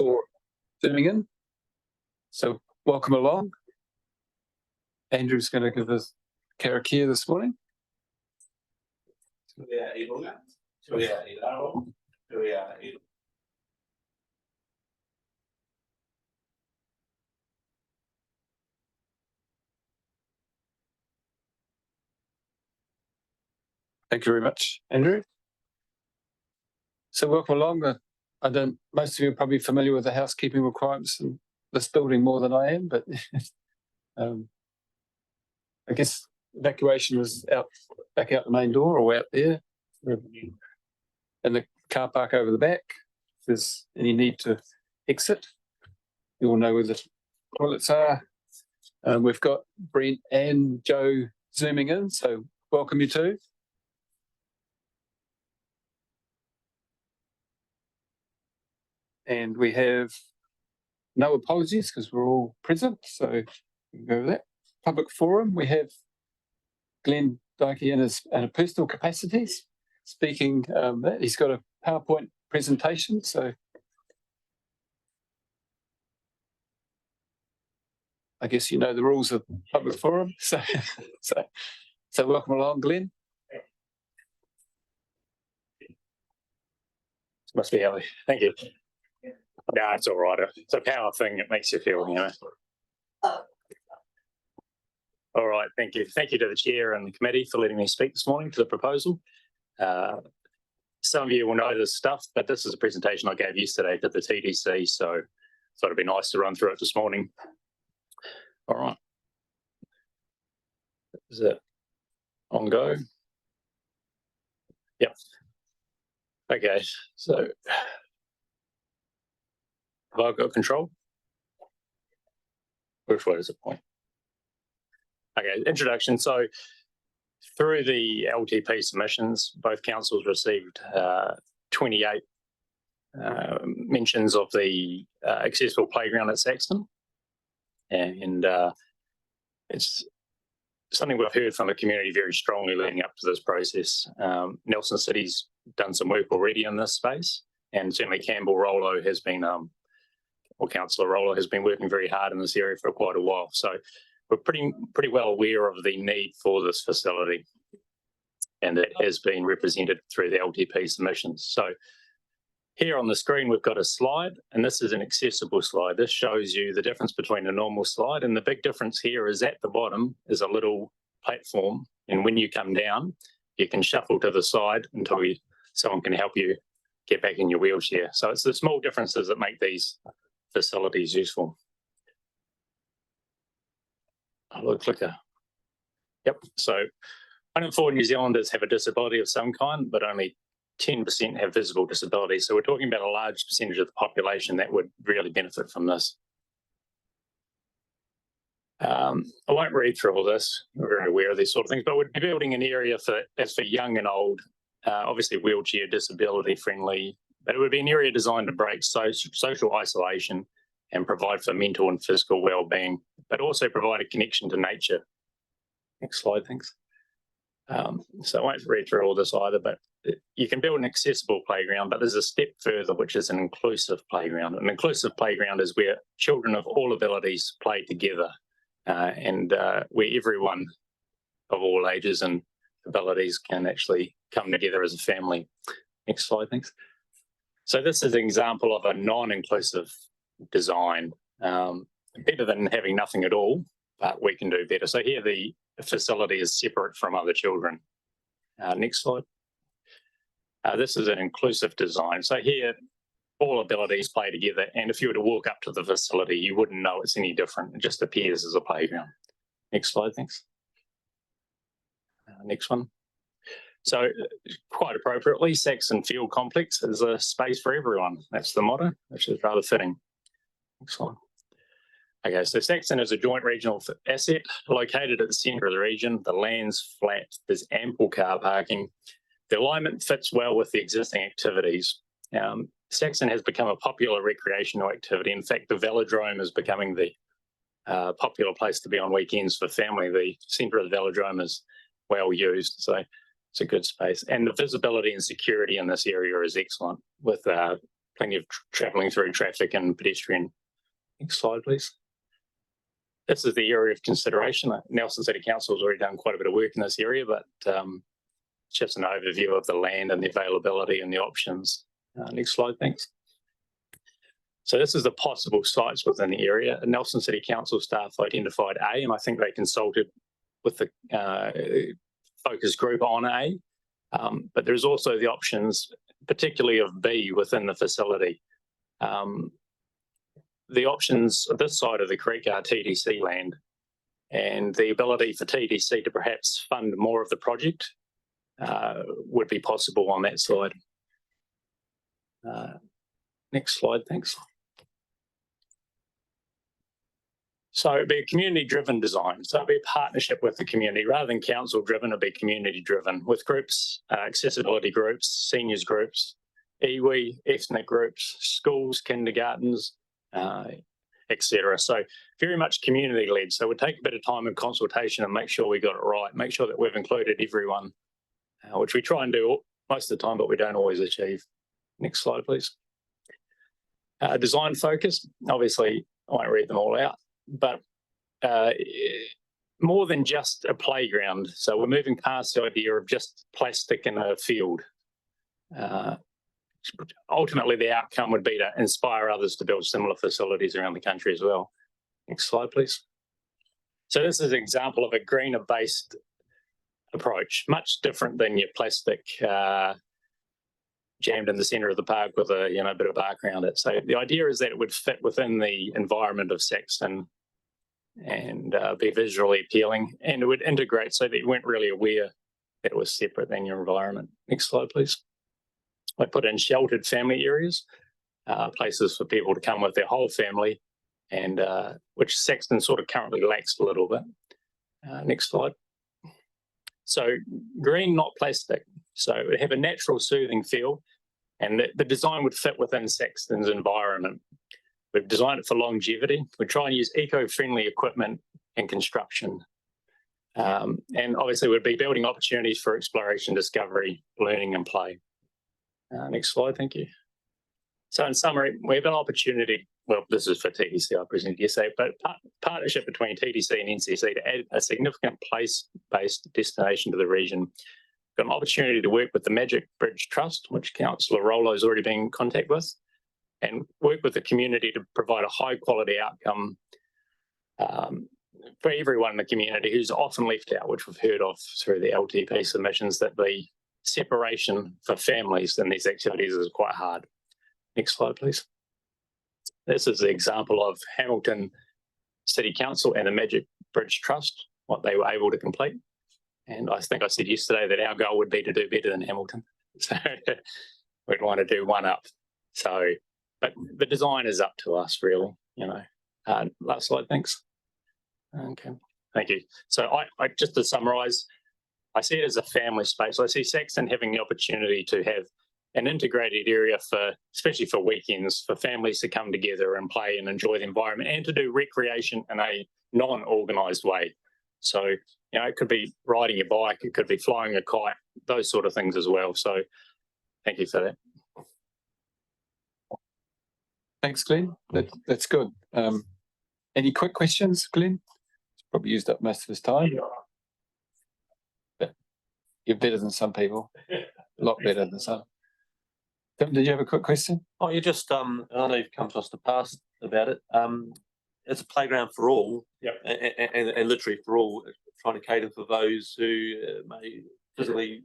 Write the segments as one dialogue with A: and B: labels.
A: for zooming in. So welcome along. Andrew's going to give us karakia this morning. Thank you very much, Andrew. So welcome along. Most of you are probably familiar with the housekeeping requirements in this building more than I am, but I guess evacuation was back out the main door or out there in the car park over the back. If there's any need to exit, you all know where the toilets are. We've got Brent and Joe zooming in, so welcome you too. And we have no apologies because we're all present, so we can go over that. Public forum, we have Glenn Dyke in a personal capacities speaking. He's got a PowerPoint presentation, so I guess you know the rules of public forum. So welcome along, Glenn.
B: Must be early. Thank you. No, it's all right. It's a power thing. It makes you feel, All right. Thank you. Thank you to the chair and the committee for letting me speak this morning to the proposal. Some of you will know this stuff, but this is a presentation I gave yesterday to the TDC, so thought it'd be nice to run through it this morning. All right. Is it on go? Yep. Okay. So have I got control? Which way does it point? Okay, introduction. So through the LTP submissions, both councils received 28 mentions of the accessible playground at Saxton. And it's something we've heard from the community very strongly leading up to this process. Nelson City's done some work already in this space, and certainly Campbell Rollo has been Councillor Rollo has been working very hard in this area for quite a while. So we're pretty well aware of the need for this facility, and it has been represented through the LTP submissions. So here on the screen, we've got a slide, and this is an accessible slide. This shows you the difference between a normal slide, and the big difference here is at the bottom is a little platform, and when you come down, you can shuffle to the side until someone can help you get back in your wheelchair. So it's the small differences that make these facilities useful. I'll clicker. Yep. So 1 in 4 New Zealanders have a disability of some kind, but only 10% have visible disability. So we're talking about a large percentage of the population that would really benefit from this. I won't read through all this. We're very aware of these sort of things, but we're building an area for young and old, obviously wheelchair disability friendly, but it would be an area designed to break social isolation and provide for mental and physical well-being, but also provide a connection to nature. Next slide, thanks. So I won't read through all this either, but you can build an accessible playground, but there's a step further, which is an inclusive playground. An inclusive playground is where children of all abilities play together, and where everyone of all ages and abilities can actually come together as a family. Next slide, thanks. So this is an example of a non-inclusive design, better than having nothing at all, but we can do better. So here the facility is separate from other children. Next slide. This is an inclusive design. So here all abilities play together, and if you were to walk up to the facility, you wouldn't know it's any different. It just appears as a playground. Next slide, thanks. Next one. So quite appropriately, Saxton Field Complex is a space for everyone. That's the motto, which is rather fitting. Next slide. Okay, so Saxton is a joint regional asset located at the centre of the region. The land's flat, there's ample car parking. The alignment fits well with the existing activities. Saxton has become a popular recreational activity. In fact, the velodrome is becoming the popular place to be on weekends for family. The centre of the velodrome is well used, so it's a good space. And the visibility and security in this area is excellent, with plenty of travelling through traffic and pedestrian. Next slide, please. This is the area of consideration. Nelson City Council has already done quite a bit of work in this area, but it's just an overview of the land and the availability and the options. Next slide, thanks. So this is the possible sites within the area. Nelson City Council staff identified A, and I think they consulted with the focus group on A, but there's also the options, particularly of B within the facility. The options of this side of the creek are TDC land, and the ability for TDC to perhaps fund more of the project would be possible on that side. Next slide, thanks. So it'd be a community-driven design. So it'd be a partnership with the community rather than council-driven. It'd be community-driven with groups, accessibility groups, seniors groups, iwi, ethnic groups, schools, kindergartens, etc. So very much community-led. So it would take a bit of time and consultation and make sure we got it right. Make sure that we've included everyone, which we try and do most of the time, but we don't always achieve. Next slide, please. Design focused. Obviously, I won't read them all out, but more than just a playground. So we're moving past the idea of just plastic in a field. Ultimately, the outcome would be to inspire others to build similar facilities around the country as well. Next slide, please. So this is an example of a greener-based approach, much different than your plastic jammed in the centre of the park with a bit of bark around it. So the idea is that it would fit within the environment of Saxton and be visually appealing, and it would integrate so that you weren't really aware that it was separate than your environment. Next slide, please. I put in sheltered family areas, places for people to come with their whole family, and which Saxton sort of currently lacks a little bit. Next slide. So green, not plastic. So it would have a natural, soothing feel, and the design would fit within Saxton's environment. We've designed it for longevity. We try and use eco-friendly equipment and construction. And obviously we'd be building opportunities for exploration, discovery, learning and play. Next slide, thank you. So in summary, we have an opportunity, well, this is for TDC, I presumed yesterday, but partnership between TDC and NCC to add a significant place-based destination to the region. We've got an opportunity to work with the Magic Bridge Trust, which Councillor Rollo has already been in contact with, and work with the community to provide a high-quality outcome for everyone in the community who's often left out, which we've heard of through the LTP submissions, that the separation for families in these activities is quite hard. Next slide, please. This is the example of Hamilton City Council and the Magic Bridge Trust, what they were able to complete. And I think I said yesterday that our goal would be to do better than Hamilton. So we'd want to do one up. So, but the design is up to us, really, Last slide, thanks. Okay, thank you. So I just to summarise, I see it as a family space. I see Saxton having the opportunity to have an integrated area for, especially for weekends, for families to come together and play and enjoy the environment and to do recreation in a non-organised way. So, it could be riding your bike, it could be flying a kite, those sort of things as well. So thank you for that.
A: Thanks, Glenn. That's good. Any quick questions, Glenn? He's probably used up most of his time. But you're better than some people. A lot better than some. Tim, did you have a quick question?
C: Oh, you just I know you've come to us in the past about it. It's a playground for all, and literally for all, trying to cater for those who may physically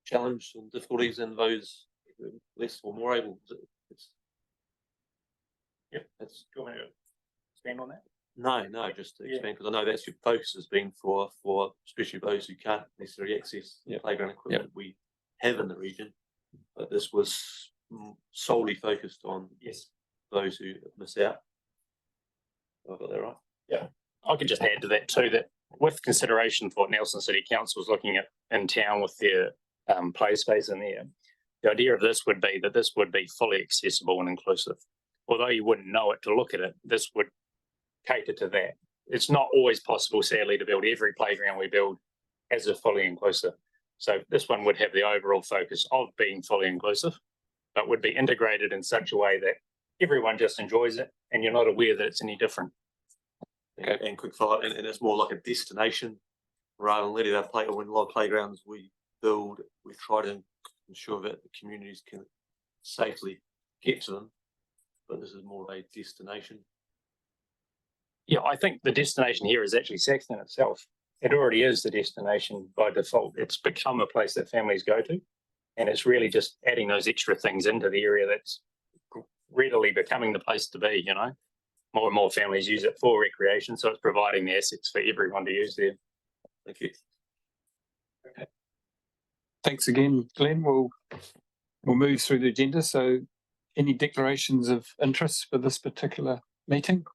C: challenged and difficulties, and those less or more able. That's.
B: Do you want to expand on that?
C: No, just to expand, because I know that's your focus has been for especially those who can't necessarily access the playground equipment we have in the region. But this was solely focused on those who miss out. Have I got that right?
B: Yeah. I can just add to that too, that with consideration for what Nelson City Council is looking at in town with their play space in there, the idea of this would be that this would be fully accessible and inclusive. Although you wouldn't know it to look at it, this would cater to that. It's not always possible, sadly, to build every playground we build as a fully inclusive. So this one would have the overall focus of being fully inclusive, but would be integrated in such a way that everyone just enjoys it and you're not aware that it's any different.
C: And quick follow, and it's more like a destination rather than letting our play. When a lot of playgrounds we build, we try to ensure that the communities can safely get to them, but this is more of a destination.
B: Yeah, I think the destination here is actually Saxton itself. It already is the destination by default. It's become a place that families go to, and it's really just adding those extra things into the area that's readily becoming the place to be, you know. More and more families use it for recreation, so it's providing the assets for everyone to use there.
C: Thank you.
A: Okay. Thanks again, Glenn. We'll move through the agenda. So any declarations of interest for this particular meeting?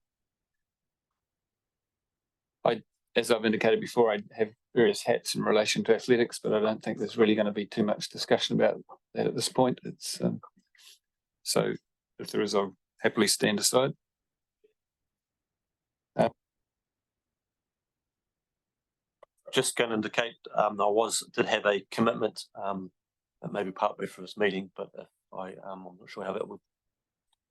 A: As I've indicated before, I have various hats in relation to athletics, but I don't think there's really going to be too much discussion about that at this point. It's so if there is, I'll happily stand aside.
C: Just going to indicate I did have a commitment that may be partway for this meeting, but I'm not sure how that would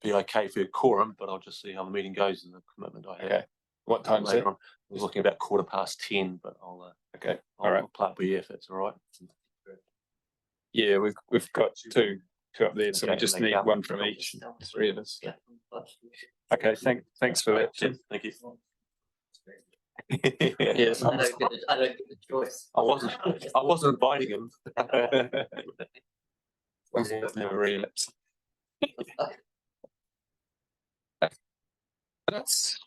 C: be okay for a quorum, but I'll just see how the meeting goes and the commitment I have.
A: Okay. What time is it?
C: I was looking about 10:15, but I'll
A: okay.
C: All right. Part B if it's all right.
A: Yeah, we've got two up there, so
C: Okay,
A: we just need one from each. 3 of us.
C: Yeah.
A: Okay. Thanks for that.
C: Cheers. Thank you.
A: Yes.
D: I don't get the choice.
C: I wasn't inviting him.
A: Never relapse. That's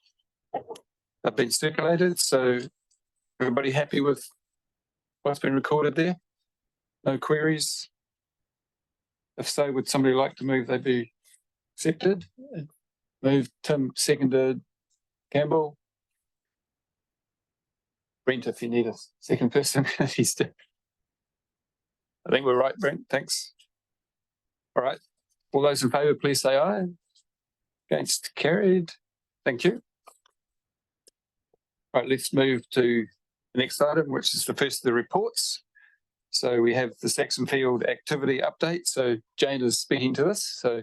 A: have been circulated, so everybody happy with what's been recorded there? No queries? If so, would somebody like to move they be accepted? Move Tim, seconded Campbell. Brent, if you need a second person, he's still. I think we're right, Brent. Thanks. All right. All those in favour, please say aye. Against, carried. Thank you. Right, let's move to the next item, which is the first of the reports. So we have the Saxton Field activity update. So Jane is speaking to us. So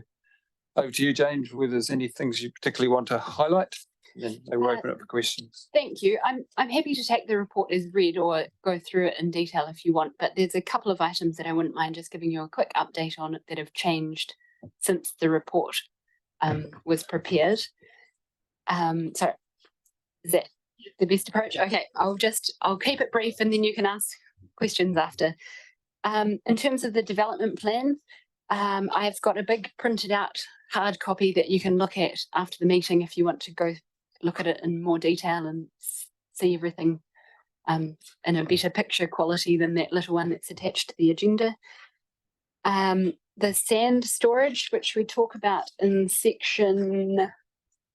A: over to you, Jane, whether there's any things you particularly want to highlight. Then we'll open up for questions.
E: Thank you. I'm happy to take the report as read or go through it in detail if you want, but there's a couple of items that I wouldn't mind just giving you a quick update on that have changed since the report was prepared. So is that the best approach? Okay, I'll keep it brief and then you can ask questions after. In terms of the development plan, I've got a big printed out hard copy that you can look at after the meeting if you want to go look at it in more detail and see everything in a better picture quality than that little one that's attached to the agenda. The sand storage, which we talk about in section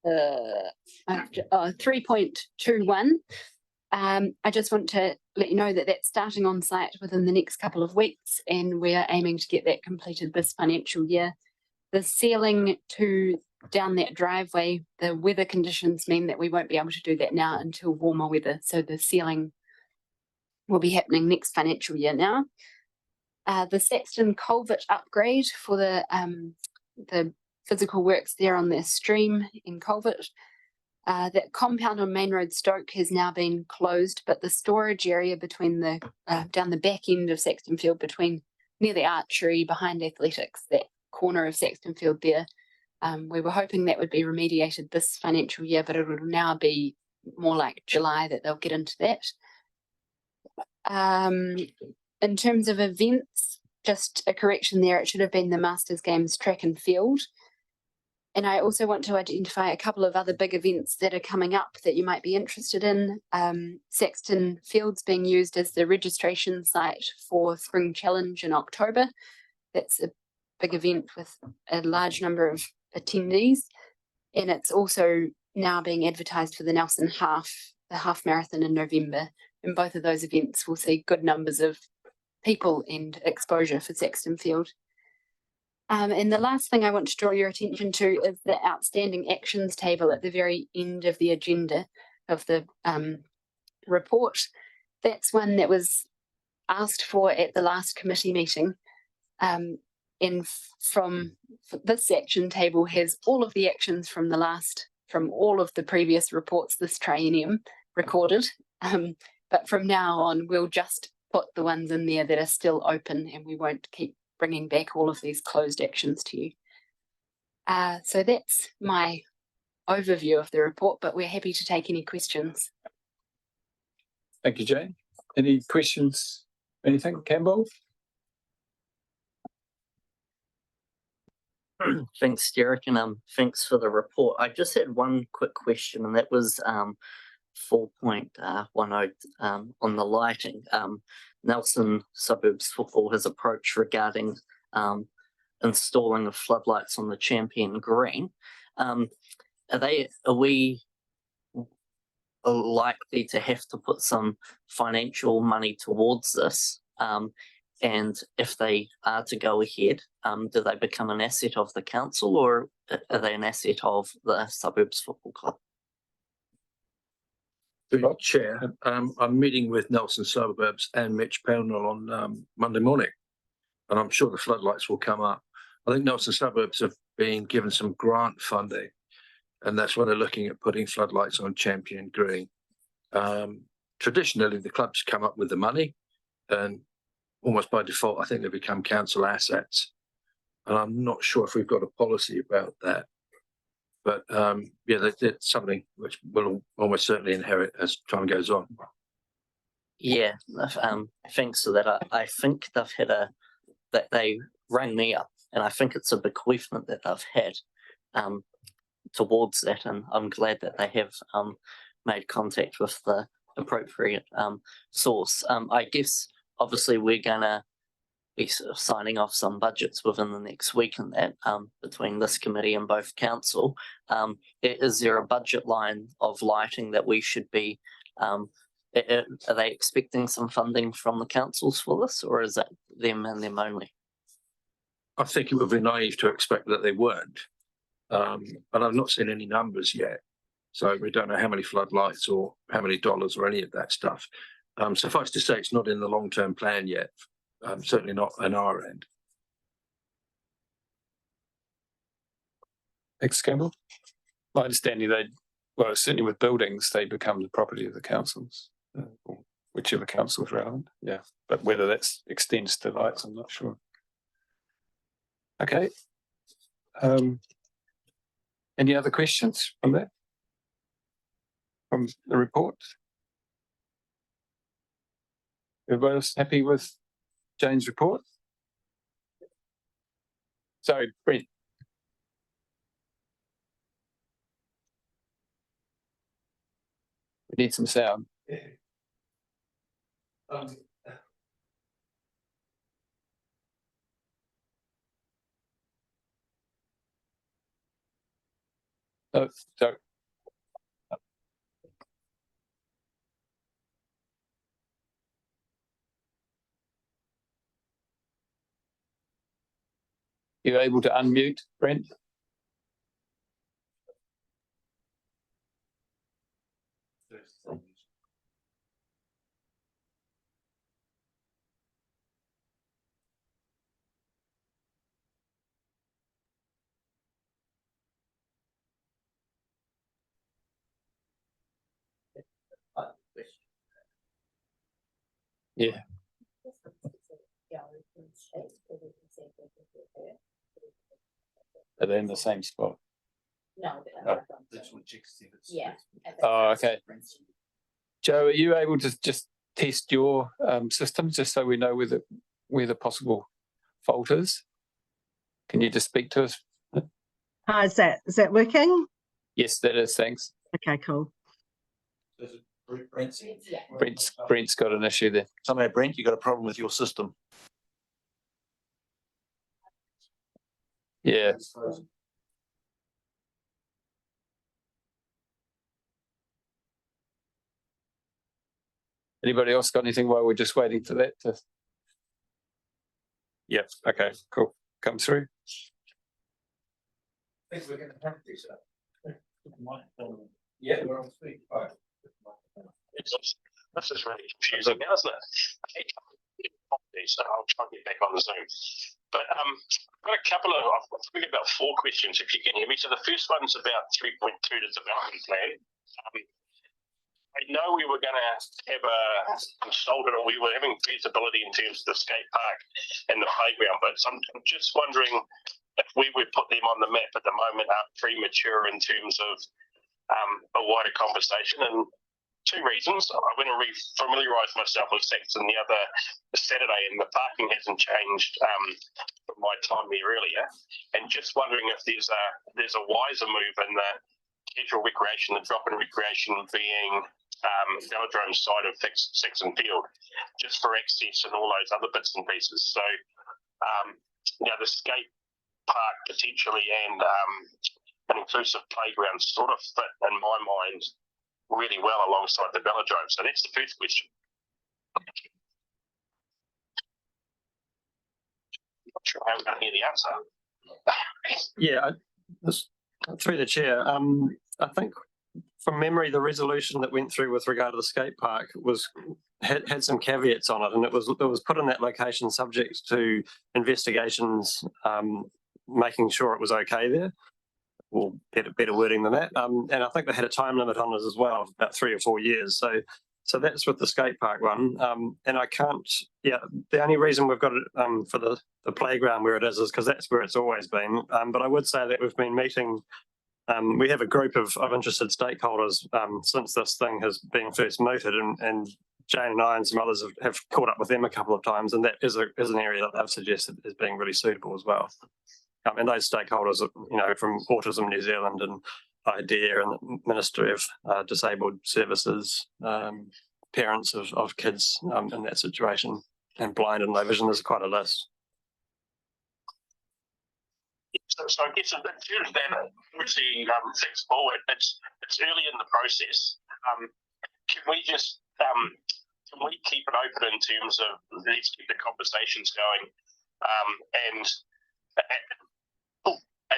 E: 3.21. I just want to let you know that that's starting on site within the next couple of weeks, and we're aiming to get that completed this financial year. The sealing to down that driveway, the weather conditions mean that we won't be able to do that now until warmer weather. So the sealing will be happening next financial year now. The Saxton culvert upgrade for the physical works there on the stream in culvert. That compound on Main Road Stoke has now been closed, but the storage area between the down the back end of Saxton Field, between near the archery behind athletics, that corner of Saxton Field there, we were hoping that would be remediated this financial year, but it will now be more like July that they'll get into that. In terms of events, just a correction there, it should have been the Masters Games track and field. And I also want to identify a couple of other big events that are coming up that you might be interested in. Saxton Field's being used as the registration site for Spring Challenge in October. That's a big event with a large number of attendees. And it's also now being advertised for the Nelson Half, the half marathon in November. And both of those events will see good numbers of people and exposure for Saxton Field. And the last thing I want to draw your attention to is the outstanding actions table at the very end of the agenda of the report. That's one that was asked for at the last committee meeting. from this action table has all of the actions from from all of the previous reports this triennium recorded. But from now on, we'll just put the ones in there that are still open, and we won't keep bringing back all of these closed actions to you. So that's my overview of the report, but we're happy to take any questions.
A: Thank you, Jane. Any questions? Anything, Campbell?
F: Thanks, Derek, and thanks for the report. I just had one quick question, and that was 4.10 on the lighting. Nelson Suburbs Football has approached regarding installing of floodlights on the Champion Green. Are we likely to have to put some financial money towards this? And if they are to go ahead, do they become an asset of the council, or are they an asset of the Suburbs Football Club?
G: Through Chair, I'm meeting with Nelson Suburbs and Mitch Pownell on Monday morning, and I'm sure the floodlights will come up. I think Nelson Suburbs have been given some grant funding, and that's why they're looking at putting floodlights on Champion Green. Traditionally, the clubs come up with the money, and almost by default, I think they become council assets. And I'm not sure if we've got a policy about that. But yeah, that's something which we'll almost certainly inherit as time goes on.
F: Yeah, thanks for that. I think they've had that they rang me up, and I think it's a bequeathment that they've had towards that, and I'm glad that they have made contact with the appropriate source. I guess obviously we're gonna be sort of signing off some budgets within the next week and that between this committee and both council. Is there a budget line of lighting that we should be are they expecting some funding from the councils for this, or is it them and them only?
G: I think it would be naive to expect that they weren't. But I've not seen any numbers yet. So we don't know how many floodlights or how many dollars or any of that stuff. Suffice to say, it's not in the long-term plan yet. Certainly not on our end.
A: Thanks, Campbell. My understanding, well, certainly with buildings, they become the property of the councils, or whichever council is relevant. Yeah, but whether that extends to lights, I'm not sure. Okay. Any other questions from that? From the report? Everybody else happy with Jane's report? Sorry, Brent. We need some sound. Oh, sorry. You're able to unmute, Brent? Yeah. Are they in the same spot?
D: No.
C: Yeah.
A: Oh, okay. Joe, are you able to just test your system just so we know where the possible fault is? Can you just speak to us?
H: Hi, is that working?
A: Yes, that is. Thanks.
H: Okay, cool.
A: Brent's got an issue there.
C: Somehow, Brent, you got a problem with your system.
A: Yeah. Anybody else got anything while we're just waiting for that to? Yep. Okay, cool. Come through.
G: I think we're going to have this. Yeah, we're on speak. Right.
I: This is really confusing, isn't it? So I'll try and get back on the Zoom. But got a couple of, I've got about 4 questions if you can hear me. So the first one's about 3.2, the development plan. I know we were going to have a consultant, or we were having feasibility in terms of the skate park and the playground, but I'm just wondering if we would put them on the map at the moment are premature in terms of a wider conversation. And 2 reasons. I want to familiarise myself with Saxton the other Saturday, and the parking hasn't changed from my time there earlier. And just wondering if there's a wiser move in the casual recreation, the drop-in recreation being velodrome side of Saxton Field, just for access and all those other bits and pieces. So, the skate park potentially and an inclusive playground sort of fit in my mind really well alongside the velodrome. So that's the first question. Not sure how I'm going to hear the answer.
J: Yeah, through the chair, I think from memory, the resolution that went through with regard to the skate park had some caveats on it, and it was put in that location subject to investigations, making sure it was okay there, or better wording than that. And I think they had a time limit on it as well, about 3 or 4 years. So that's with the skate park one. And I can't, the only reason we've got it for the playground where it is because that's where it's always been. But I would say that we've been meeting, we have a group of interested stakeholders since this thing has been first mooted, and Jane and I and some others have caught up with them a couple of times, and that is an area that they've suggested as being really suitable as well. And those stakeholders, from Autism New Zealand and IDEA and the Ministry of Disabled Services, parents of kids in that situation, and blind and low vision, there's quite a list.
I: So I guess in terms of that, obviously, thanks forward, it's early in the process. Can we just can we keep it open in terms of let's keep the conversations going, and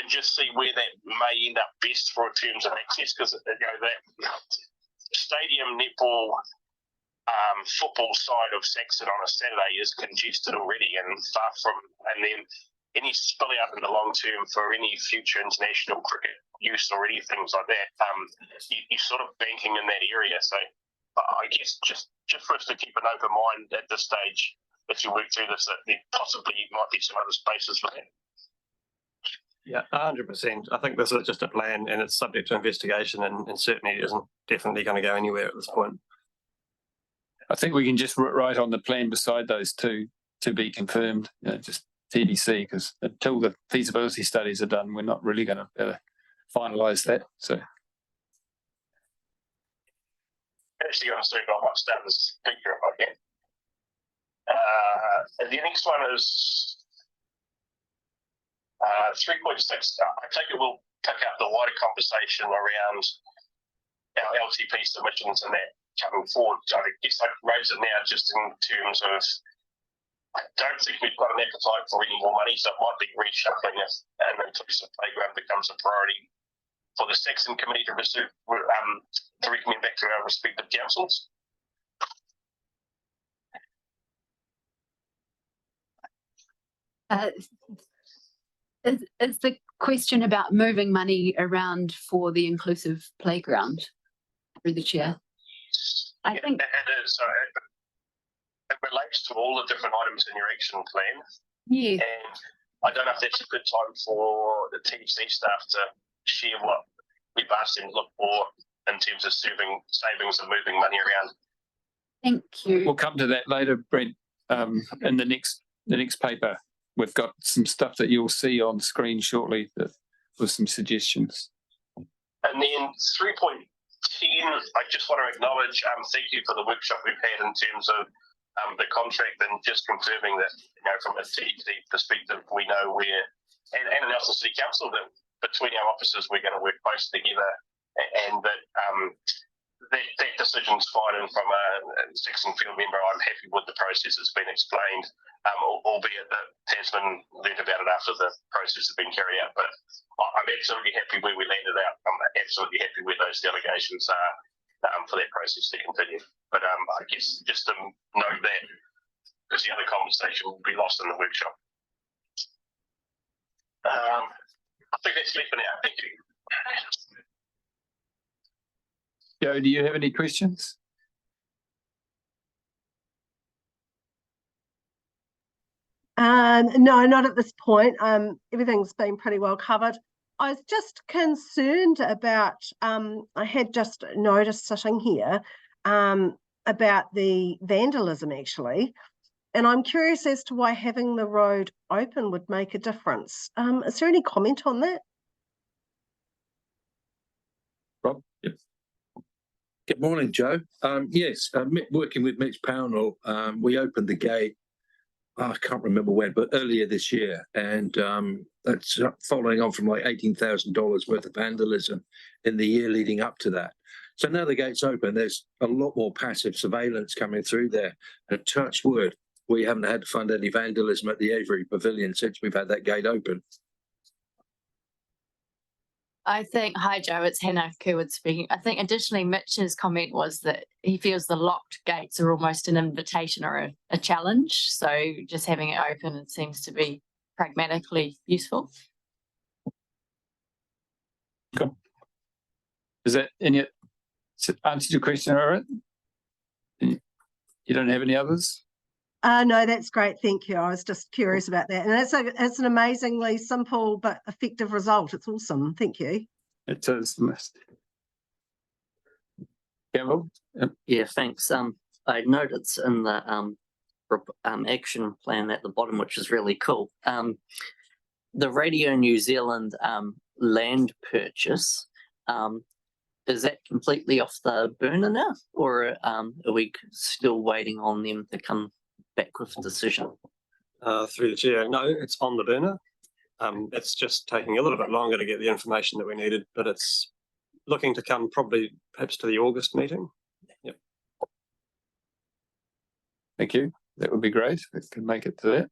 I: just see where that may end up best for in terms of access, because that stadium netball football side of Saxton on a Saturday is congested already and far from, and then any spill out in the long term for any future international cricket use or any things like that, you're sort of banking in that area. So I guess just for us to keep an open mind at this stage, as you work through this, that there possibly might be some other spaces for that.
J: Yeah, 100%. I think this is just a plan, and it's subject to investigation, and certainly isn't definitely going to go anywhere at this point.
A: I think we can just write on the plan beside those 2 to be confirmed, just TBC, because until the feasibility studies are done, we're not really going to finalise that. So,
I: actually, I'm sorry, I might start this speaker if I can. And the next one is 3.6. I take it we'll pick up the wider conversation around our LTP submissions and that coming forward. I guess I raise it now just in terms of I don't think we've got an appetite for any more money, so it might be reshuffling if an inclusive playground becomes a priority for the Saxton committee to recommend back to our respective councils.
E: Is the question about moving money around for the inclusive playground through the chair? I think
I: it is. So it relates to all the different items in your action plan.
E: Yeah.
I: And I don't know if that's a good time for the TC staff to share what we've asked them to look for in terms of savings and moving money around.
E: Thank you.
A: we'll come to that later, Brent. In the next paper, we've got some stuff that you'll see on screen shortly with some suggestions.
I: And then 3.10, I just want to acknowledge, thank you for the workshop we've had in terms of the contract, and just confirming that, from a TEC perspective, we know where, and an Nelson City Council, that between our offices we're going to work close together, and that that decision's fine. And from a Saxton Field member, I'm happy with the process that's been explained, albeit that Tasman learned about it after the process has been carried out. But I'm absolutely happy where we landed out. I'm absolutely happy where those delegations are for that process to continue. But I guess just to note that, because the other conversation will be lost in the workshop. that's left for now. Thank you.
A: Joe, do you have any questions?
H: No, not at this point. Everything's been pretty well covered. I was just concerned about, I had just noticed sitting here, about the vandalism actually. And I'm curious as to why having the road open would make a difference. Is there any comment on that?
A: Rob?
G: Yep. Good morning, Joe. Yes, working with Mitch Pownell, we opened the gate, I can't remember when, but earlier this year. And that's following on from like $18,000 worth of vandalism in the year leading up to that. So now the gate's open, there's a lot more passive surveillance coming through there. And touch wood, we haven't had to fund any vandalism at the Avery Pavilion since we've had that gate open.
K: I think, hi Joe, it's Hannah Kerwood speaking. I think additionally Mitch's comment was that he feels the locked gates are almost an invitation or a challenge. So just having it open, it seems to be pragmatically useful.
A: Cool. Is that any answered your question, all right? You don't have any others?
H: No, that's great. Thank you. I was just curious about that. And it's an amazingly simple but effective result. It's awesome. Thank you.
A: It is. Campbell? Yep.
F: Yeah, thanks. I noticed in the action plan at the bottom, which is really cool. The Radio New Zealand land purchase, is that completely off the burner now, or are we still waiting on them to come back with a decision?
J: Through the chair, no, it's on the burner. It's just taking a little bit longer to get the information that we needed, but it's looking to come probably perhaps to the August meeting. Yep.
A: Thank you. That would be great if we could make it to that.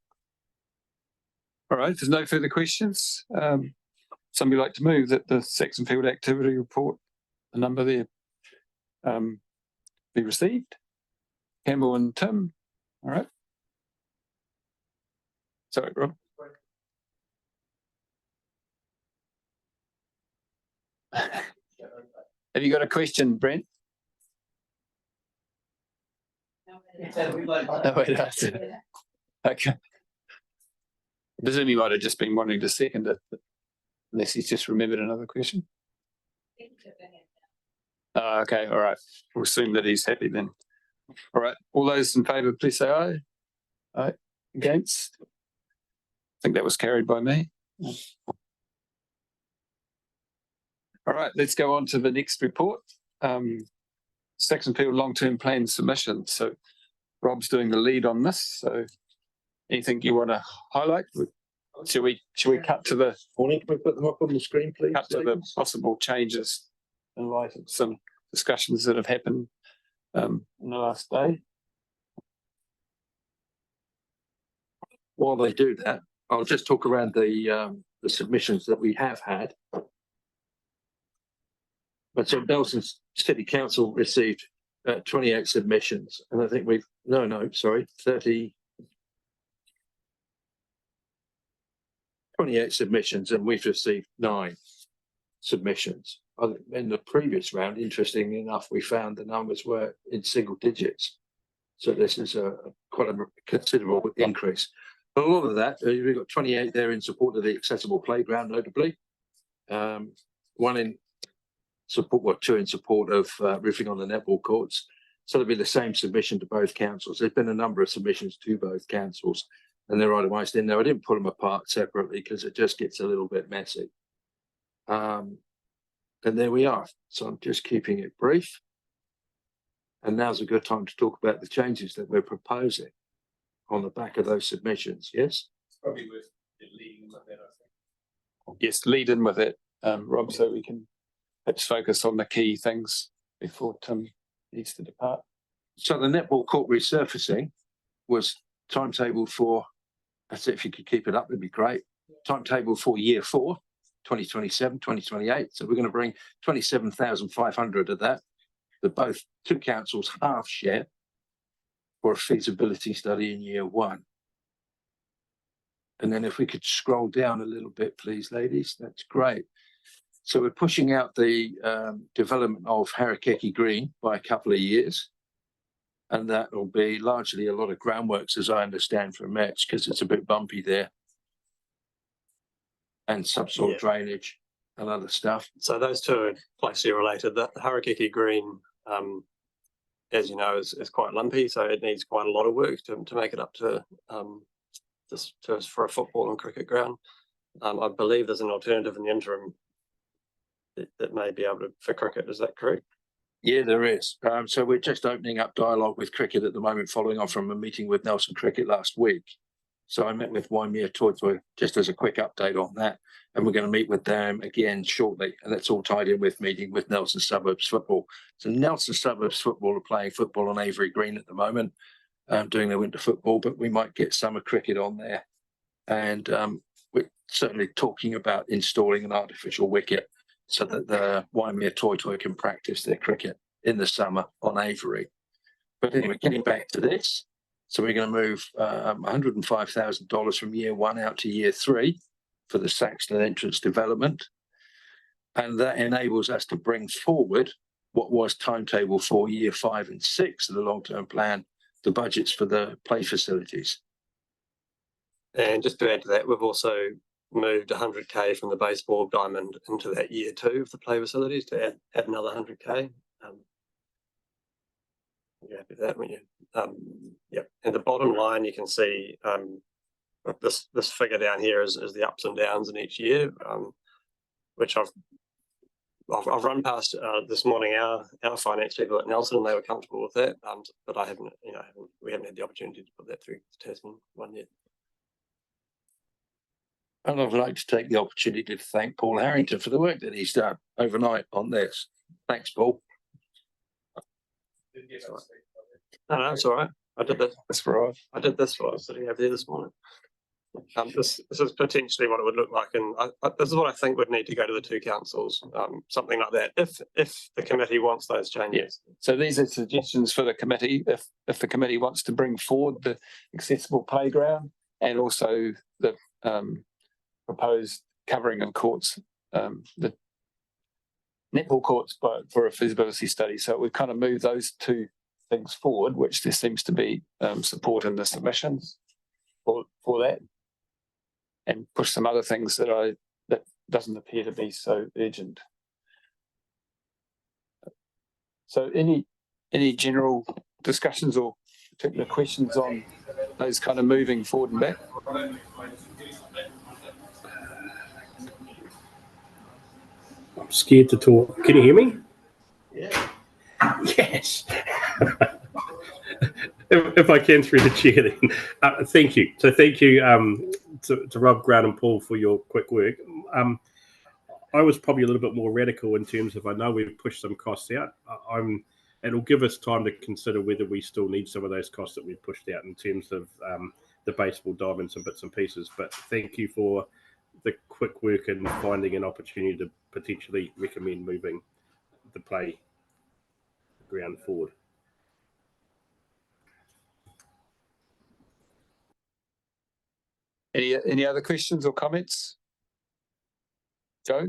A: All right, if there's no further questions, somebody like to move that the Saxton Field activity report, the number there, be received. Campbell and Tim. All right. Sorry, Rob. Have you got a question, Brent? No, wait, okay. I presume he might have just been wanting to second it, unless he's just remembered another question. Oh, okay, all right. We'll assume that he's happy then. All right, all those in favour, please say aye. Aye. Against? I think that was carried by me. All right, let's go on to the next report. Saxton Field long-term plan submission. So Rob's doing the lead on this. So anything you want to highlight? Should we cut to the
G: Morning, can we put them up on the screen, please?
A: cut to the possible changes in light of some discussions that have happened in the last day?
G: While they do that, I'll just talk around the submissions that we have had. But so Nelson City Council received 28 submissions, and I think we've 28 submissions, and we've received 9 submissions. In the previous round, interestingly enough, we found the numbers were in single digits. So this is quite a considerable increase. But a lot of that, we've got 28 there in support of the accessible playground, notably. 1 in support, well, 2 in support of roofing on the netball courts. So it'll be the same submission to both councils. There's been a number of submissions to both councils, and they're itemized in there. I didn't put them apart separately because it just gets a little bit messy. And there we are. So I'm just keeping it brief. And now's a good time to talk about the changes that we're proposing on the back of those submissions. Yes?
A: Probably worth leading with that, I think. Yes, lead in with it, Rob, so we can perhaps focus on the key things before Tim needs to depart.
G: So the netball court resurfacing was timetabled for, that's it, if you could keep it up, it'd be great. Timetable for year 4, 2027, 2028. So we're going to bring 27,500 of that both 2 councils half share for a feasibility study in year 1. And then if we could scroll down a little bit, please, ladies, that's great. So we're pushing out the development of Harakeke Green by a couple of years. And that will be largely a lot of groundworks, as I understand from Metz, because it's a bit bumpy there. And subsoil drainage and other stuff.
J: So those two are closely related. The Harakeke Green, as you know, is quite lumpy, so it needs quite a lot of work to make it up to for a football and cricket ground. I believe there's an alternative in the interim that may be able to for cricket. Is that correct?
G: Yeah, there is. So we're just opening up dialogue with cricket at the moment, following on from a meeting with Nelson Cricket last week. So I met with Waimea Toitoi just as a quick update on that. And we're going to meet with them again shortly. And that's all tied in with meeting with Nelson Suburbs Football. So Nelson Suburbs Football are playing football on Avery Green at the moment, doing their winter football, but we might get summer cricket on there. And we're certainly talking about installing an artificial wicket so that the Waimea Toitoi can practice their cricket in the summer on Avery. But anyway, getting back to this. So we're going to move $105,000 from year 1 out to year 3 for the Saxton entrance development. And that enables us to bring forward what was timetable for year 5 and 6 of the long-term plan, the budgets for the play facilities.
J: And just to add to that, we've also moved 100K from the baseball diamond into that year 2 of the play facilities to add another 100K. Yeah, that when you and the bottom line you can see this figure down here is the ups and downs in each year, which I've run past this morning our finance people at Nelson, and they were comfortable with that, but we haven't had the opportunity to put that through the Tasman one yet.
G: And I'd like to take the opportunity to thank Paul Harrington for the work that he's done overnight on this. Thanks, Paul.
J: No, it's all right. I did this.
A: That's right.
J: I did this while I was sitting over there this morning. This is potentially what it would look like, and this is what I think would need to go to the 2 councils, something like that, if the committee wants those changes.
A: Yes. So these are suggestions for the committee. If the committee wants to bring forward the accessible playground and also the proposed covering in courts, the netball courts for a feasibility study. So we've kind of moved those 2 things forward, which there seems to be support in the submissions for that, and push some other things that doesn't appear to be so urgent. So any general discussions or particular questions on those kind of moving forward and back?
L: I'm scared to talk. Can you hear me?
C: Yeah.
L: Yes. if I can through the chair then. Thank you. So thank you to Rob, Grant and Paul for your quick work. I was probably a little bit more radical in terms of I know we've pushed some costs out. It'll give us time to consider whether we still need some of those costs that we've pushed out in terms of the baseball diamonds and bits and pieces. But thank you for the quick work and finding an opportunity to potentially recommend moving the play ground forward.
A: Any other questions or comments? Joe?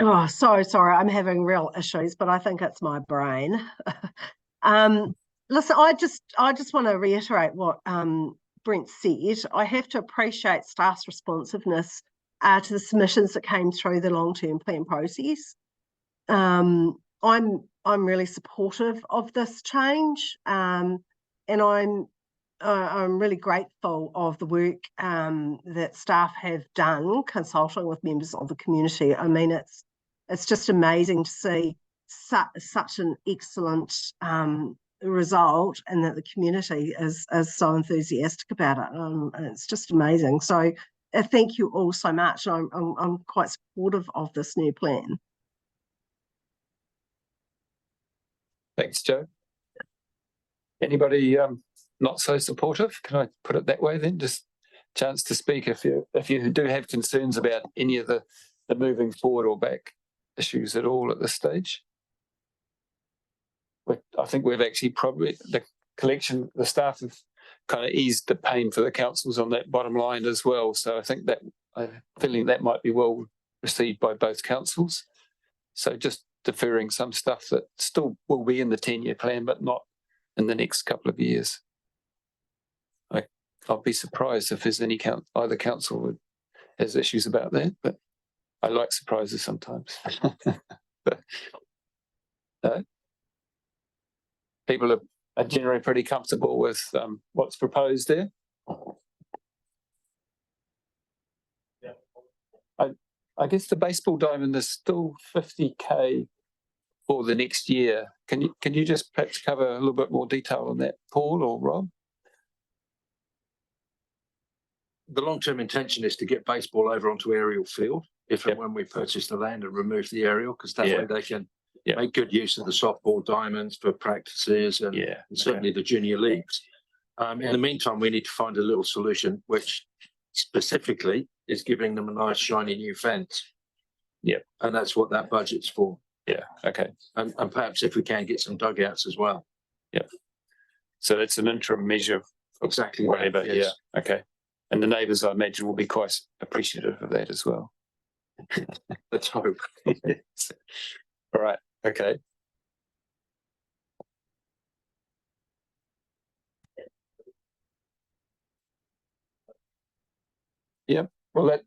H: Oh, so sorry. I'm having real issues, but I think it's my brain. Listen, I just want to reiterate what Brent said. I have to appreciate staff's responsiveness to the submissions that came through the long-term plan process. I'm really supportive of this change, and I'm really grateful of the work that staff have done consulting with members of the community. I mean, it's just amazing to see such an excellent result, and that the community is so enthusiastic about it. It's just amazing. So thank you all so much. I'm quite supportive of this new plan.
A: Thanks, Joe. Anybody not so supportive? Can I put it that way then? Just chance to speak if you do have concerns about any of the moving forward or back issues at all at this stage. I think we've actually probably, the collection, the staff have kind of eased the pain for the councils on that bottom line as well. So I think that I'm feeling that might be well received by both councils. So just deferring some stuff that still will be in the 10-year plan, but not in the next couple of years. I'll be surprised if there's any either council would has issues about that, but I like surprises sometimes. But, people are generally pretty comfortable with what's proposed there. I guess the baseball diamond is still 50K for the next year. Can you just perhaps cover a little bit more detail on that, Paul or Rob?
G: The long-term intention is to get baseball over onto aerial field if and when we purchase the land and remove the aerial, because that way they can make good use of the softball diamonds for practices and certainly the junior leagues. In the meantime, we need to find a little solution which specifically is giving them a nice shiny new fence.
A: Yeah.
G: And that's what that budget's for.
A: Yeah. Okay.
G: And perhaps if we can get some dugouts as well.
A: Yeah. So that's an interim measure.
G: Exactly.
A: Whatever. Yeah. Okay. And the neighbours, I imagine, will be quite appreciative of that as well.
G: Let's hope.
A: Yes. All right. Okay. Yeah. Well,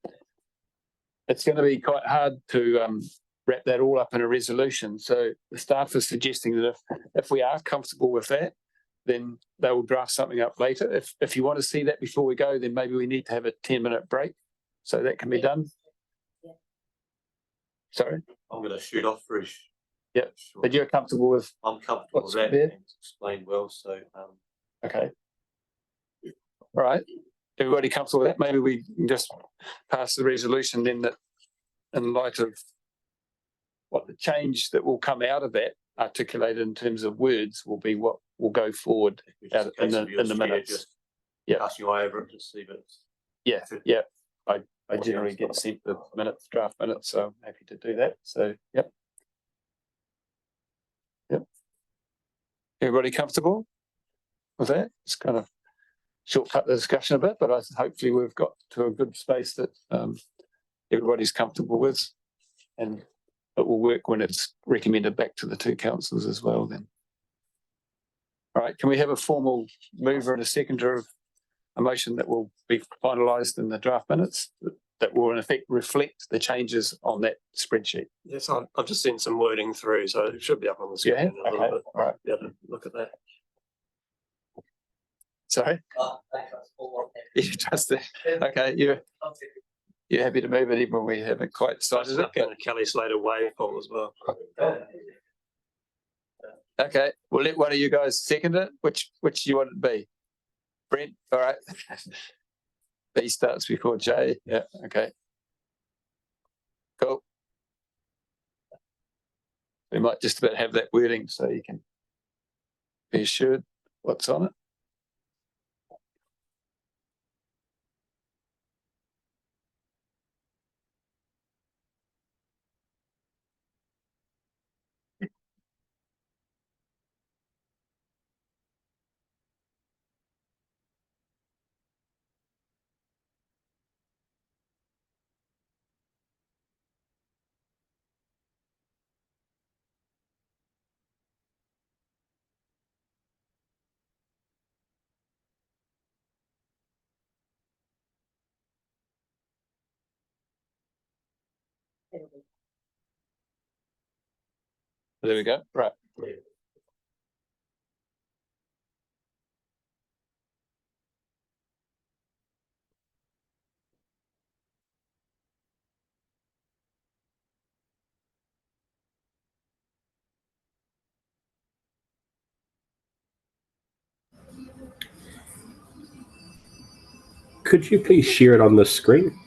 A: it's going to be quite hard to wrap that all up in a resolution. So the staff is suggesting that if we are comfortable with that, then they will draft something up later. If you want to see that before we go, then maybe we need to have a 10-minute break so that can be done. Sorry?
C: I'm going to shoot off for
A: Yeah, sure. But you're comfortable with?
C: I'm comfortable with that. It's explained well, so.
A: Okay. All right. Everybody comfortable with that? Maybe we can just pass the resolution then, that in light of what the change that will come out of that articulated in terms of words will be what will go forward out in the minutes. Yeah.
C: Pass your eye over it to see, but
A: yeah. I generally get sent the minutes, draft minutes, so I'm happy to do that. So yep. Everybody comfortable with that? It's kind of shortcut the discussion a bit, but hopefully we've got to a good space that everybody's comfortable with, and it will work when it's recommended back to the two councils as well then. All right, can we have a formal mover and a seconder of a motion that will be finalised in the draft minutes that will in effect reflect the changes on that spreadsheet?
J: Yes, I've just sent some wording through, so it should be up on the screen.
A: Yeah,
J: in a little bit.
A: all right.
J: Yeah, look at that.
A: Sorry? You trust it? Okay, you're happy to move it even when we haven't quite decided it?
J: And a Kelly Slater wave poll as well.
A: Okay, we'll let one of you guys second it. Which you want it to be? Brent, all right. B starts before J. Yeah, okay. Cool. We might just about have that wording so you can be assured what's on it. There we go. Right.
L: Could you please share it on the screen?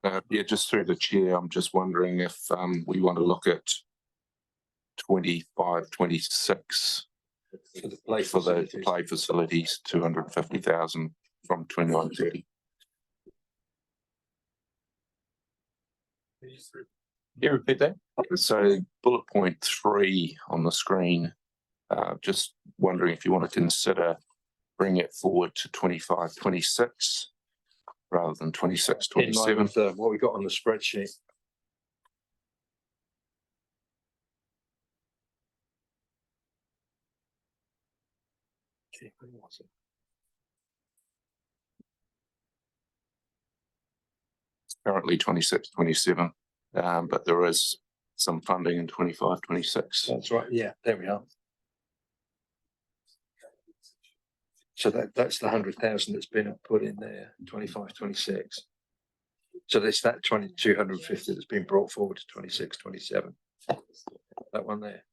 M: Yeah, just through the chair, I'm just wondering if we want to look at 25, 26
G: For the play
M: for the
G: facilities.
M: play facilities, 250,000 from 2930.
A: Can you repeat that?
M: So bullet point 3 on the screen, just wondering if you want to consider bring it forward to 25, 26 rather than 26,
G: In line
M: 27.
G: with what we got on the spreadsheet. Okay, where was it?
M: Currently 26, 27, but there is some funding in 25, 26.
G: That's right. Yeah, there we are. So that's the 100,000 that's been put in there, 25, 26. So there's that 250 that's been brought forward to 26, 27. That one there.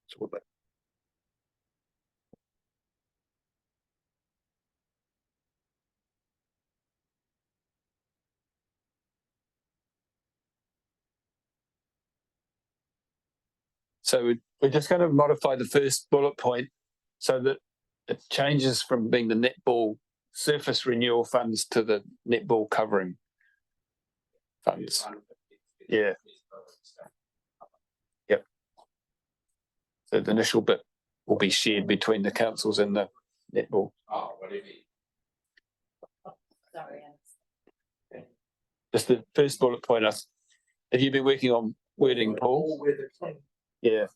G: So what that?
A: So we're just going to modify the first bullet point so that it changes from being the netball surface renewal funds to the netball covering funds. Yeah. Yep. So the initial bit will be shared between the councils and the netball.
K: Sorry.
A: Just the first bullet point. Have you been working on wording, Paul? Yeah.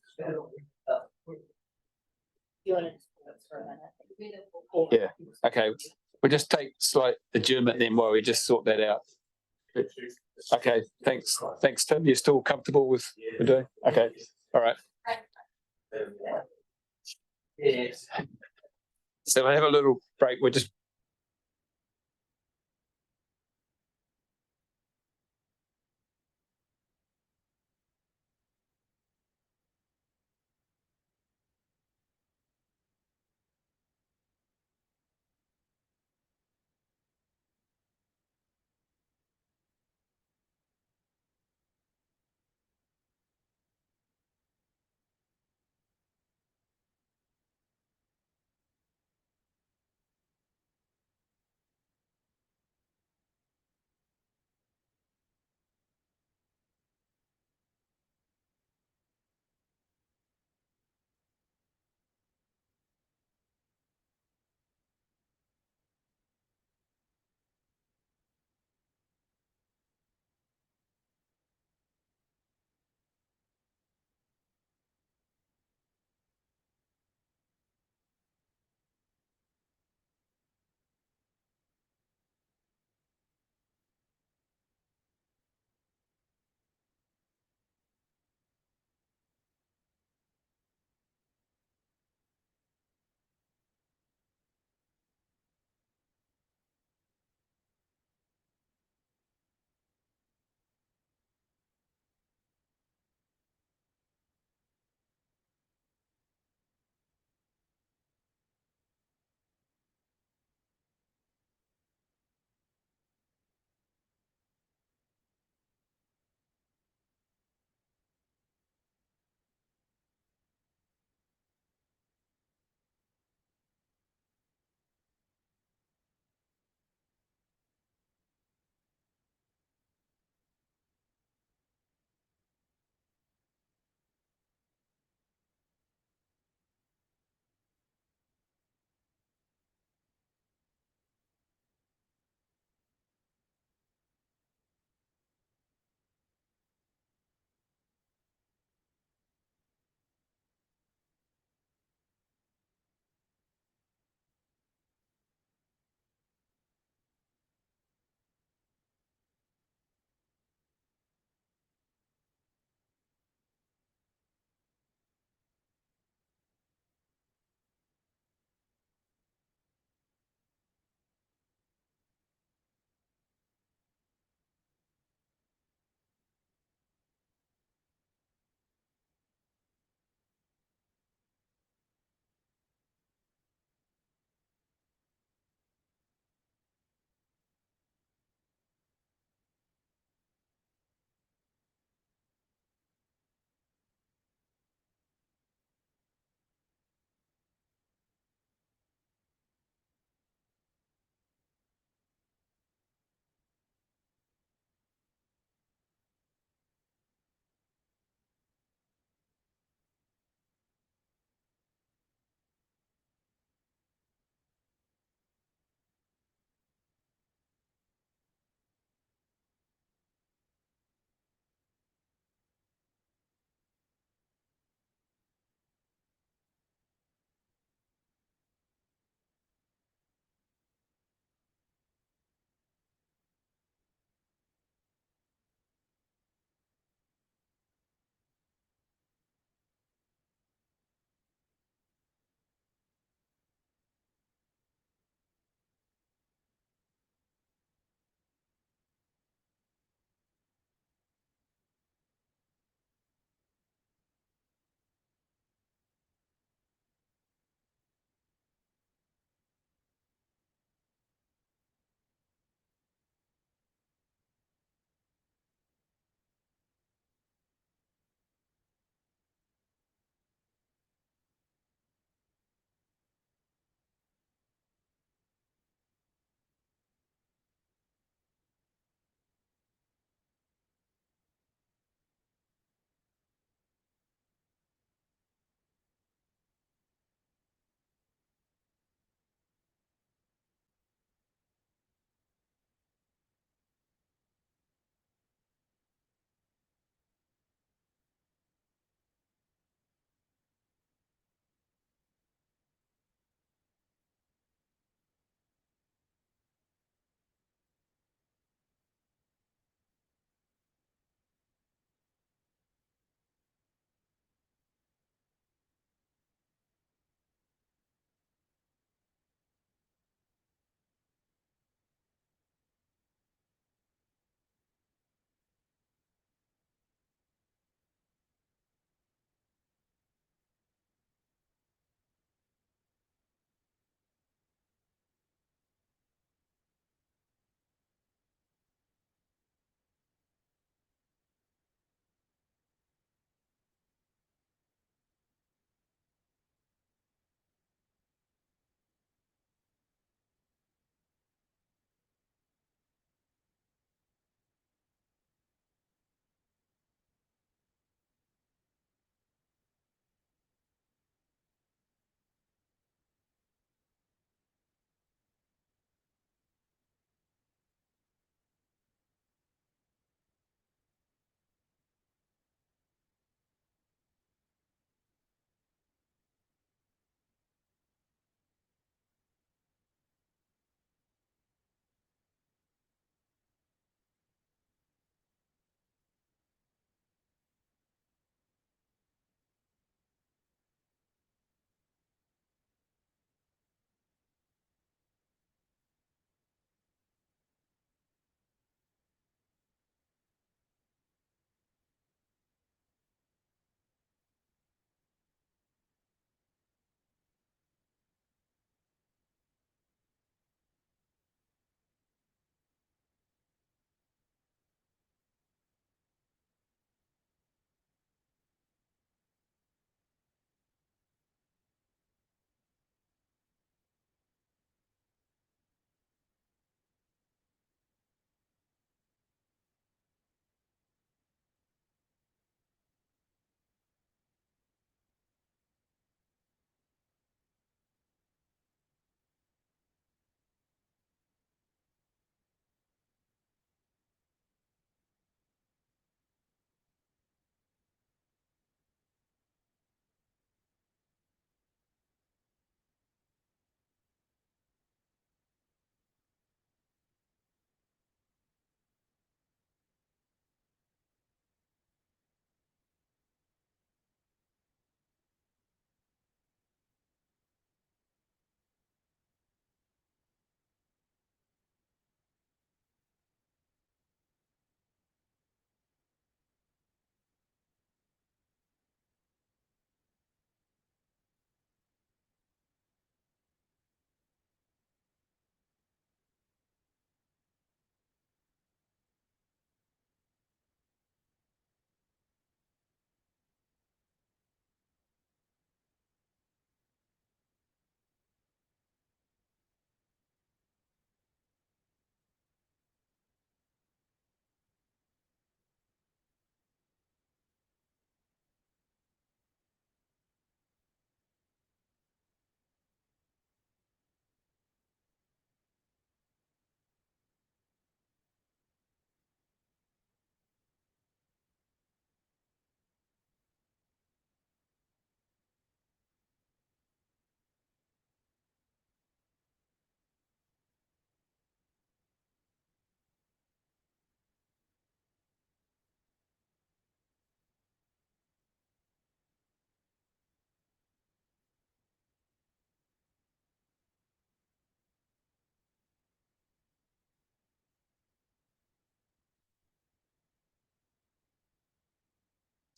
A: Yeah. Okay. We'll just take slight adjournment then while we just sort that out. Okay. Thanks. Thanks, Tim. You're still comfortable with what we're doing? Okay. All right. So we'll have a little break. We're just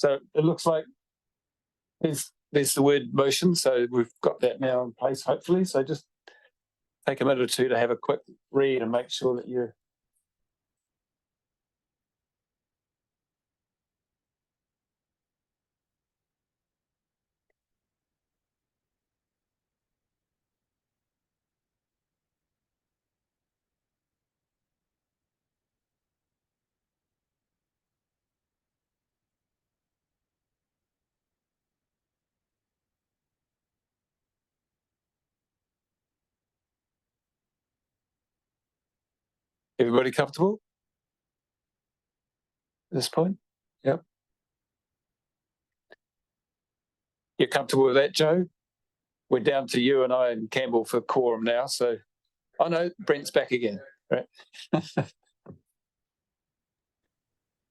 A: So it looks like there's the word motion, so we've got that now in place, hopefully. So just take a minute or two to have a quick read and make sure that you're everybody comfortable at this point? Yep. You're comfortable with that, Joe? We're down to you and I and Campbell for quorum now. So, oh no, Brent's back again. Right.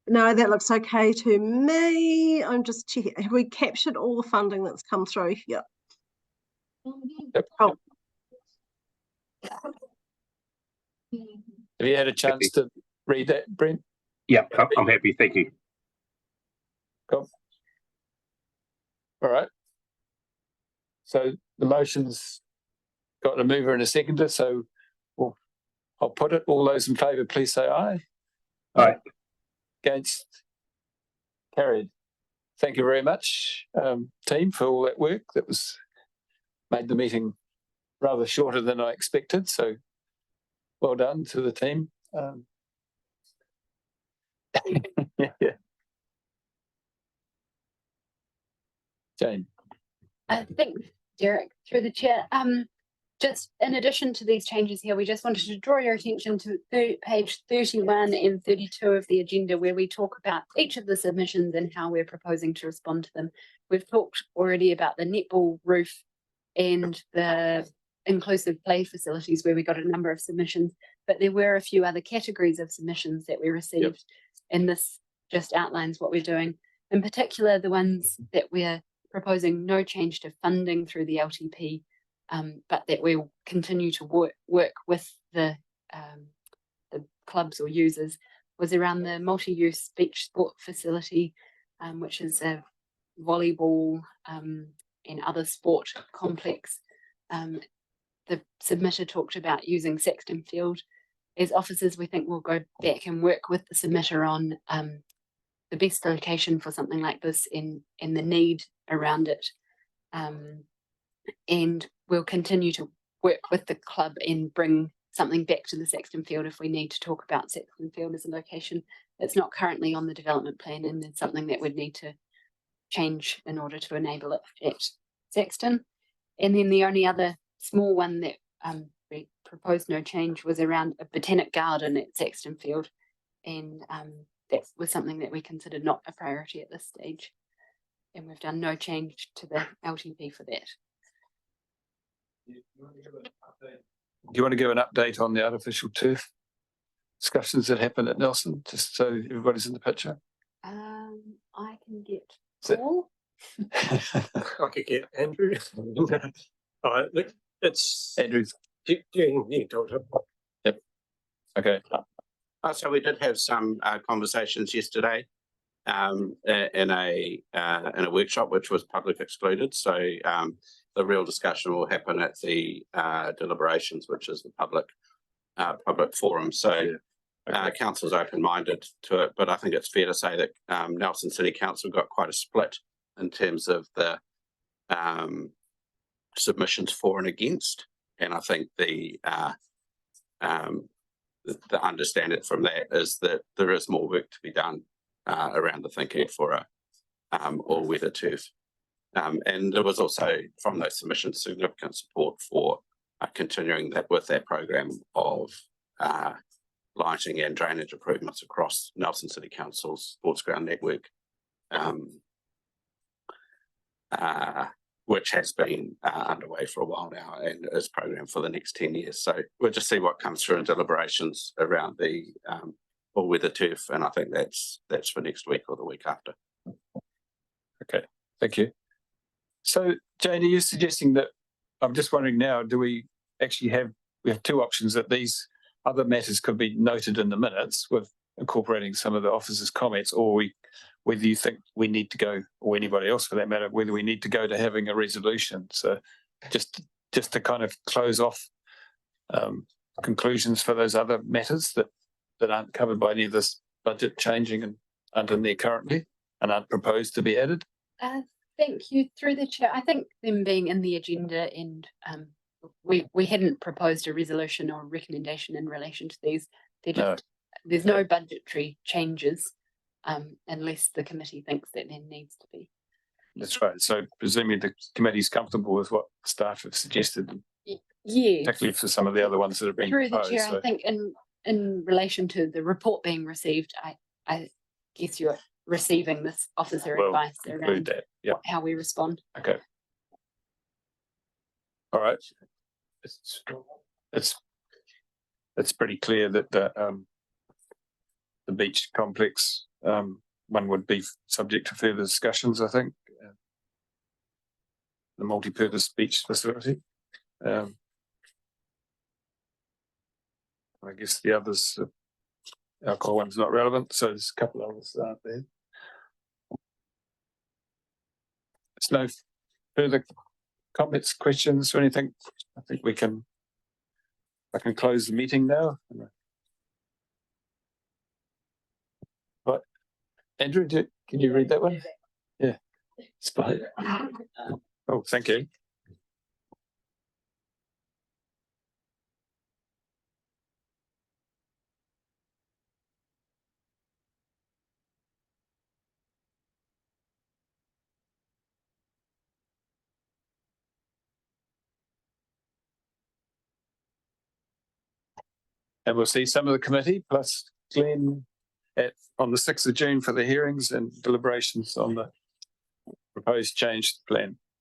H: No, that looks okay to me. I'm just checking. Have we captured all the funding that's come through? Yep.
A: Yep.
H: Oh.
A: Have you had a chance to read that, Brent?
L: Yeah, I'm happy. Thank you.
A: Cool. All right. So the motion's got a mover and a seconder. So I'll put it. All those in favour, please say aye.
L: Aye.
A: Against? Carried. Thank you very much, team, for all that work. That made the meeting rather shorter than I expected. So well done to the team. Yeah. Jane.
E: I think, Derek, through the chair, just in addition to these changes here, we just wanted to draw your attention to page 31 and 32 of the agenda, where we talk about each of the submissions and how we're proposing to respond to them. We've talked already about the netball roof and the inclusive play facilities, where we got a number of submissions, but there were a few other categories of submissions that we received. And this just outlines what we're doing. In particular, the ones that we're proposing no change to funding through the LTP, but that we'll continue to work with the clubs or users, was around the multi-use beach sport facility, which is a volleyball and other sport complex. The submitter talked about using Saxton Field. As officers, we think we'll go back and work with the submitter on the best location for something like this and the need around it. And we'll continue to work with the club and bring something back to the Saxton Field if we need to talk about Saxton Field as a location. It's not currently on the development plan, and it's something that would need to change in order to enable it at Saxton. And then the only other small one that we proposed no change was around a botanic garden at Saxton Field. And that was something that we considered not a priority at this stage. And we've done no change to the LTP for that.
A: Do you want to give an update on the artificial turf discussions that happened at Nelson, just so everybody's in the picture?
E: I can get
A: Paul.
J: I could get Andrew. All right, look, it's
A: Andrew's.
J: You can talk to him.
A: Yep. Okay.
N: So we did have some conversations yesterday in a workshop which was public excluded. So the real discussion will happen at the deliberations, which is the public forum. So council's open-minded to it, but I think it's fair to say that Nelson City Council got quite a split in terms of the submissions for and against. And I think the understanding from that is that there is more work to be done around the thinking for a all-weather turf. And there was also, from those submissions, significant support for continuing that with that program of lighting and drainage improvements across Nelson City Council's sports ground network, which has been underway for a while now and is programmed for the next 10 years. So we'll just see what comes through in deliberations around the all-weather turf, and I think that's for next week or the week after.
A: Okay, thank you. So, Jane, are you suggesting that, I'm just wondering now, do we actually have two options, that these other matters could be noted in the minutes with incorporating some of the officers' comments, or whether you think we need to go, or anybody else for that matter, whether we need to go to having a resolution. So just to kind of close off conclusions for those other matters that aren't covered by any of this budget changing and aren't in there currently and aren't proposed to be added.
E: Thank you. Through the chair, I think them being in the agenda and we hadn't proposed a resolution or recommendation in relation to these. They're just, there's no budgetary changes unless the committee thinks that there needs to be.
A: That's right. So presumably the committee's comfortable with what staff have suggested,
E: Yeah.
A: particularly for some of the other ones that have been
E: Through the
A: proposed.
E: chair, I think in relation to the report being received, I guess you're receiving this officer
A: We'll
E: advice
A: include
E: around
A: that. Yeah.
E: how we respond.
A: Okay. All right. It's pretty clear that the beach complex one would be subject to further discussions, I think. The multi-purpose beach facility. I guess the others, alcohol one's not relevant, so there's a couple of others that aren't there. There's no further comments, questions, or anything. I think I can close the meeting now. Right. Andrew, can you read that one? Yeah. Spot. Oh, thank you. And we'll see some of the committee plus Glenn on the 6th of June for the hearings and deliberations on the proposed change plan.